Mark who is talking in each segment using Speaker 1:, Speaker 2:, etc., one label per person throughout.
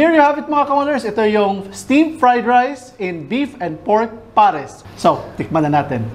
Speaker 1: here you have it mga ka-wonders. Ito yung steamed fried rice in beef and pork pares. So, tikman na natin.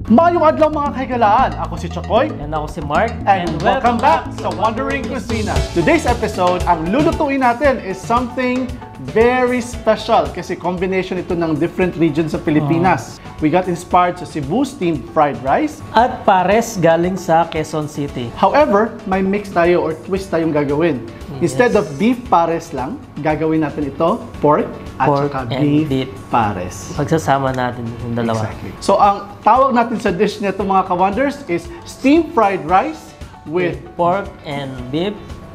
Speaker 1: Mayong adlaw mga kaigalaan. Ako si Chokoy.
Speaker 2: And ako si Mark.
Speaker 1: And welcome back sa Wandering Cuisina. Today's episode, ang lulutuin natin is something very special kasi combination ito ng different regions sa Pilipinas. We got inspired sa Cebu steamed fried rice.
Speaker 2: At pares galing sa Quezon City.
Speaker 1: However, may mix tayo or twist tayong gagawin. Instead of beef pares lang, gagawin natin ito pork at saka beef pares.
Speaker 2: Pagsasama natin yung dalawa.
Speaker 1: Exactly. So, ang tawag natin sa dish nito mga ka-wonders is steamed fried rice with
Speaker 2: pork and beef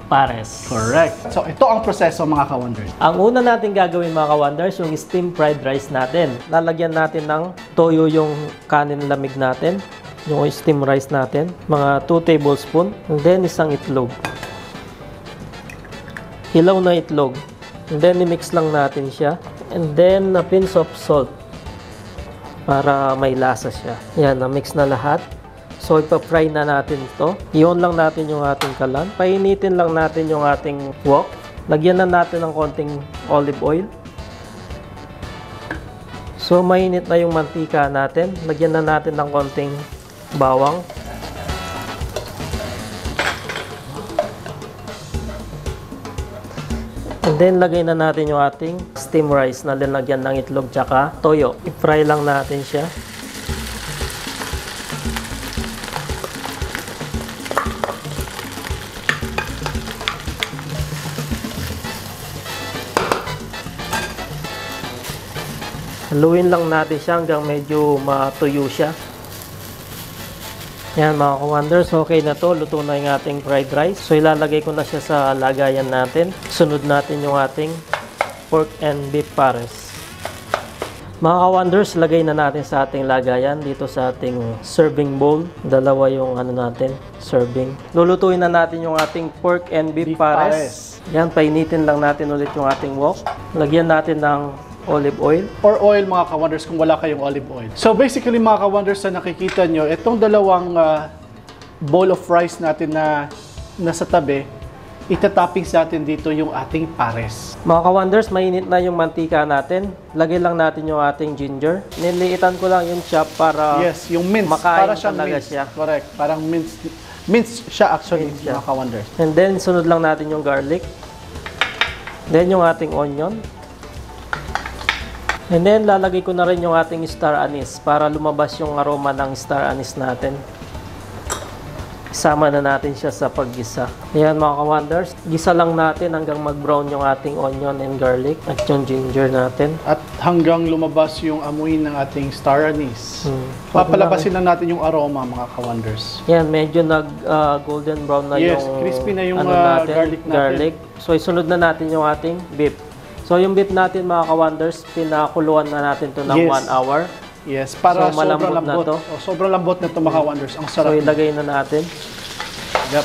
Speaker 2: pares.
Speaker 1: Correct. So, ito ang proseso mga ka-wonders.
Speaker 2: Ang una natin gagawin mga ka-wonders, yung steamed fried rice natin. Lalagyan natin ng toyo yung kanin lamig natin. Yung steamed rice natin. Mga 2 tablespoon. And then, isang itlog. Hilaw na itlog. And then, i-mix lang natin siya. And then, a pinch of salt. Para may lasa siya. Yan, na-mix na lahat. So, ipa-fry na natin ito. I-on lang natin yung ating kalan. Painitin lang natin yung ating wok. Lagyan na natin ng konting olive oil. So, mainit na yung mantika natin. Lagyan na natin ng konting bawang. And then, lagay na natin yung ating steamed rice na linagyan ng itlog tsaka toyo. I-fry lang natin siya. Haluin lang natin siya hanggang medyo matuyo siya. Yan mga ka-wonders, okay na to. Luto na yung ating fried rice. So ilalagay ko na siya sa lagayan natin. Sunod natin yung ating pork and beef pares. Mga ka-wonders, lagay na natin sa ating lagayan dito sa ating serving bowl. Dalawa yung ano natin, serving. Lulutuin na natin yung ating pork and beef pares. Yan, painitin lang natin ulit yung ating wok. Lagyan natin ng olive oil.
Speaker 1: Or oil mga ka-wonders kung wala kayong olive oil. So basically mga ka-wonders na nakikita nyo, itong dalawang bowl of rice natin na nasa tabi, itatoppings natin dito yung ating pares.
Speaker 2: Mga ka-wonders, mainit na yung mantika natin. Lagay lang natin yung ating ginger. Niliitan ko lang yung chop para
Speaker 1: yes, yung mince.
Speaker 2: Makain
Speaker 1: para siyang
Speaker 2: minced.
Speaker 1: Siya. Correct. Parang minced siya actually
Speaker 2: minced siya.
Speaker 1: mga ka-wonders.
Speaker 2: And then sunod lang natin yung garlic. Then yung ating onion. And then, lalagay ko na rin yung ating Star Anise para lumabas yung aroma ng Star Anise natin. Isama na natin siya sa paggisa. Ayan mga ka-wonders, gisa lang natin hanggang mag-brown yung ating onion and garlic at yung ginger natin.
Speaker 1: At hanggang lumabas yung amoy ng ating Star Anise. Papalabasin lang natin yung aroma mga ka-wonders.
Speaker 2: Yan, medyo nag-golden brown na yung
Speaker 1: crispy na yung
Speaker 2: natin,
Speaker 1: garlic natin.
Speaker 2: So, isunod na natin yung ating beef. So, yung beef natin mga ka-wonders, pinakuluan na natin to ng 1 hour.
Speaker 1: Yes, para
Speaker 2: so,
Speaker 1: sobrang lambot.
Speaker 2: Na to.
Speaker 1: Sobrang lambot na to mga ka-wonders. Ang sarap.
Speaker 2: So, ilagay na natin.
Speaker 1: Yep.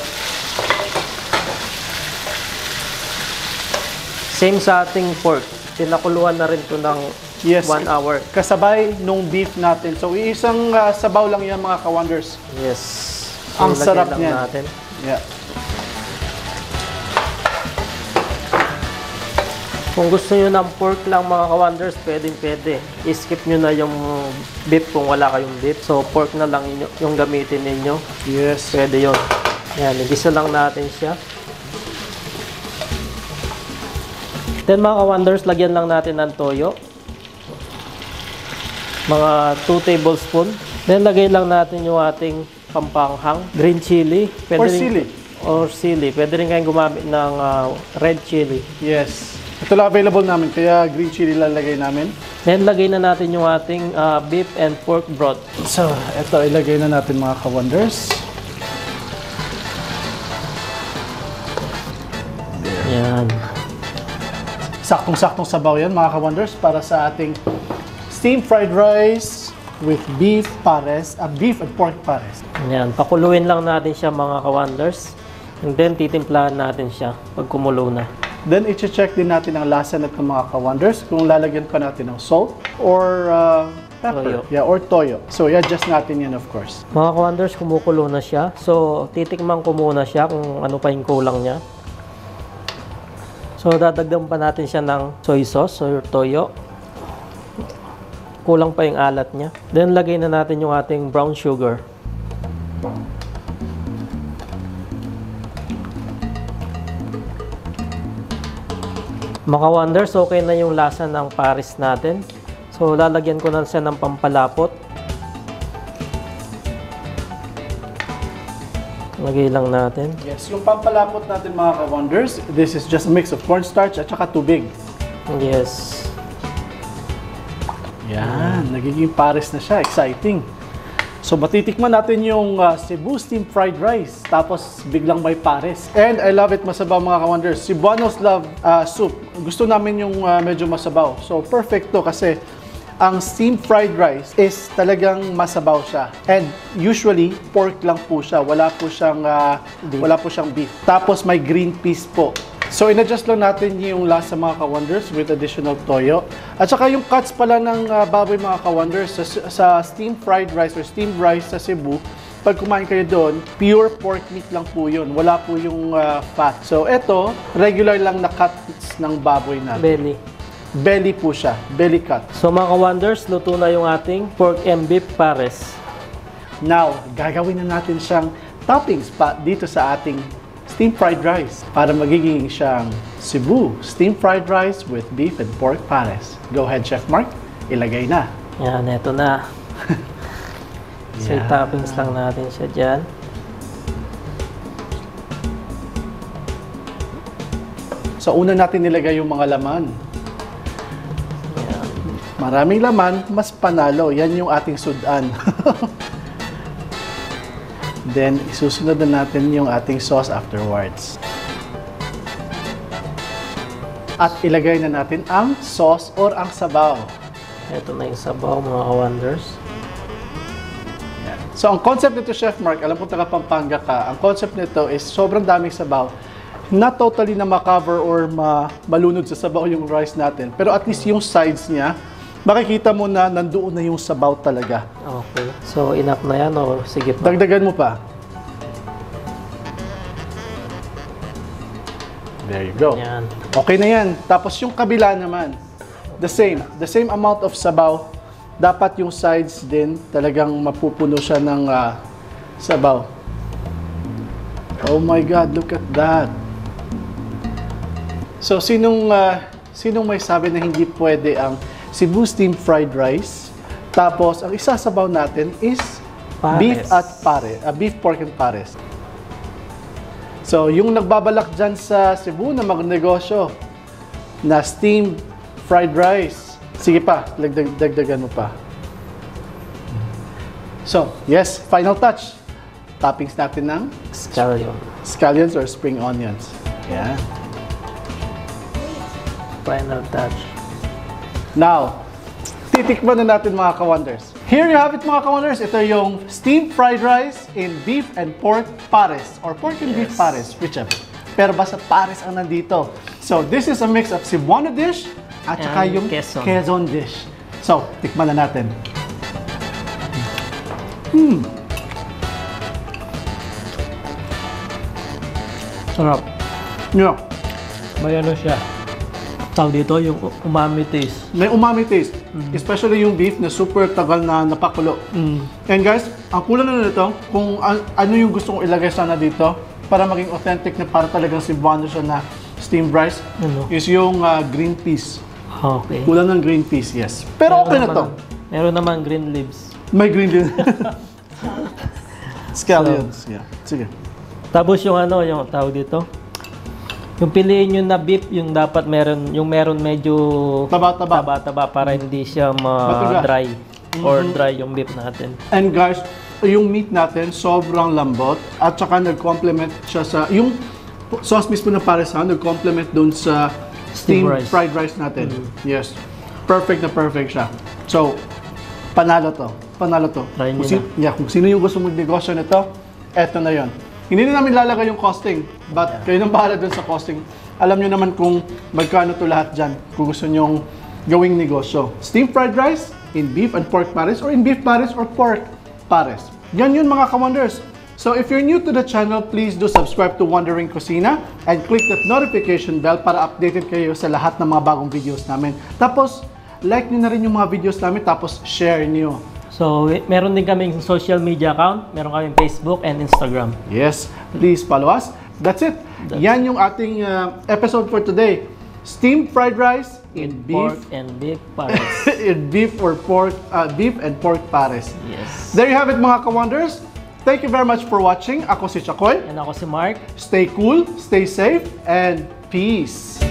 Speaker 2: Same sa ating pork. Pinakuluan na rin to ng 1 hour.
Speaker 1: Kasabay nung beef natin. So, iisang sabaw lang yan mga ka-wonders.
Speaker 2: Yes. So,
Speaker 1: ang sarap niyan.
Speaker 2: Natin.
Speaker 1: Yeah.
Speaker 2: Kung gusto nyo ng pork lang mga ka-wonders, pwede. I-skip nyo na yung beef kung wala kayong beef. So, pork na lang yung gamitin ninyo.
Speaker 1: Yes.
Speaker 2: Pwede yun. Yan, igisa lang natin siya. Then mga ka-wonders, lagyan lang natin ng toyo. Mga 2 tablespoon. Then lagay lang natin yung ating pampanghang. Green chili. Or sili. Pwede rin kayong gumamit ng red chili.
Speaker 1: Yes. Ito lang available namin, kaya green chili lalagay namin.
Speaker 2: Then, lagay na natin yung ating beef and pork broth.
Speaker 1: So, ito ilagay na natin mga ka-wonders.
Speaker 2: Yan.
Speaker 1: Saktong-saktong sabaw yan mga ka-wonders para sa ating steamed fried rice with beef pares, beef and pork pares.
Speaker 2: Yan. Pakuluin lang natin siya mga ka-wonders. And then, titimplahan natin siya pag kumulo na.
Speaker 1: Then, i-check din natin ang lasa ng mga ka-wonders kung lalagyan pa natin ng salt or pepper.
Speaker 2: Toyo.
Speaker 1: Yeah, or toyo. So, i-adjust natin yan, of course.
Speaker 2: Mga ka-wonders, kumukulo na siya. So, titikman ko muna siya kung ano pa yung kulang niya. So, dadagdagan pa natin siya ng soy sauce or toyo. Kulang pa yung alat niya. Then, lagay na natin yung ating brown sugar. Mga wonders, okay na yung lasa ng pares natin. So, lalagyan ko na siya ng pampalapot. Lagay lang natin.
Speaker 1: Yes, yung pampalapot natin mga ka-wonders, this is just a mix of cornstarch at saka tubig.
Speaker 2: Yes.
Speaker 1: Yan, nagiging pares na siya. Exciting. So, matitikman natin yung Cebu steamed fried rice. Tapos, biglang may pares. And I love it masabaw mga ka-wonders. Cebuanos love soup. Gusto namin yung medyo masabaw. So, perfect to kasi ang steamed fried rice is talagang masabaw siya. And usually, pork lang po siya. Wala po siyang beef. Tapos, may green peas po. So, in-adjust lang natin yung lasa mga ka-wonders with additional toyo. At saka yung cuts pala ng baboy mga ka-wonders sa steamed fried rice or steamed rice sa Cebu, pag kumain kayo doon, pure pork meat lang po yun. Wala po yung fat. So, eto, regular lang na cuts ng baboy natin.
Speaker 2: Belly.
Speaker 1: Belly po siya. Belly cut.
Speaker 2: So mga ka-wonders, luto na yung ating pork and beef pares.
Speaker 1: Now, gagawin na natin siyang toppings pa dito sa ating steamed fried rice para magiging siyang Cebu steamed fried rice with beef and pork pares. Go ahead, Chef Mark. Ilagay na.
Speaker 2: Yan, eto na. So,
Speaker 1: Yan.
Speaker 2: toppings lang natin siya dyan.
Speaker 1: So, una natin nilagay yung mga laman.
Speaker 2: Yan.
Speaker 1: Maraming laman, mas panalo. Yan yung ating sudan. Then, isusunod na natin yung ating sauce afterwards. At ilagay na natin ang sauce or ang sabaw.
Speaker 2: Ito na yung sabaw, mga ka-wonders.
Speaker 1: Yan. So, ang concept nito, Chef Mark, alam ko taga Pampanga ka, ang concept nito is sobrang daming sabaw. Not totally na ma-cover or malunod sa sabaw yung rice natin. Pero at least yung sides niya, makikita mo na nandoon na yung sabaw talaga.
Speaker 2: Okay. So, enough na yan o sige pa?
Speaker 1: Dagdagan mo pa. There you go.
Speaker 2: Yan.
Speaker 1: Okay na yan. Tapos yung kabila naman, the same amount of sabaw. Dapat yung sides din talagang mapupuno siya ng sabaw. Oh my God, look at that. So, sinong may sabi na hindi pwede ang Cebu steamed fried rice? Tapos, ang isasabaw natin is
Speaker 2: Pares.
Speaker 1: beef, pork, and pares. So, yung nagbabalak dyan sa Cebu na magnegosyo na steamed fried rice, sige pa, dagdagan mo pa. So, yes, final touch. Toppings natin ng scallions or spring onions. Yan.
Speaker 2: Final touch.
Speaker 1: Now, titikman na natin mga ka-wonders. Here you have it mga ka-wonders. Ito yung steamed fried rice in beef and pork pares or pork and beef pares, whichever. Pero basta pares ang nandito. So, this is a mix of Cebuano dish at saka yung Quezon dish. So, tikman na natin.
Speaker 2: Sarap.
Speaker 1: Yeah.
Speaker 2: May ano siya. Tawag dito, yung umami taste.
Speaker 1: May umami taste. Especially yung beef na super tagal na napakulo. And guys, ang kulang na nito, kung ano yung gusto kong ilagay sana dito para maging authentic na para talagang Cebuano siya na steamed rice, is yung green peas.
Speaker 2: Okay.
Speaker 1: Kulang ng green peas, yes. Pero okay na to.
Speaker 2: Meron naman green leaves.
Speaker 1: May green leaves. Scallions, yeah. Sige.
Speaker 2: Tapos yung ano, yung tawag dito, yung piliin nyo na beef, yung dapat meron medyo taba-taba para hindi siya dry or dry yung beef natin.
Speaker 1: And guys, yung meat natin sobrang lambot at saka nag-complement siya sa yung sauce mismo na pares nag-complement doon sa steamed fried rice natin. Yes. Perfect na perfect siya. So, panalo to. Panalo to. Kung sino yung gusto mag-negosyo nito, eto na yon. Hindi na namin lalagay yung costing, but kayo nang bahala dun sa costing. Alam nyo naman kung magkano to lahat dyan kung gusto nyong gawing negosyo. Steamed fried rice in beef and pork pares or in beef pares or pork pares. Yan yun mga ka-wonders. So if you're new to the channel, please do subscribe to Wandering Cucina and click that notification bell para updated kayo sa lahat ng mga bagong videos namin. Tapos, like nyo na rin yung mga videos namin, tapos share nyo.
Speaker 2: So, meron din kaming social media account. Meron kaming Facebook and Instagram.
Speaker 1: Yes, please follow us. That's it. Yan yung ating episode for today. Steamed fried rice in beef
Speaker 2: pork and beef pares.
Speaker 1: in beef or pork, beef and pork pares.
Speaker 2: Yes.
Speaker 1: There you have it mga ka-wonders. Thank you very much for watching. Ako si Chakoy.
Speaker 2: And ako si Mark.
Speaker 1: Stay cool, stay safe, and peace.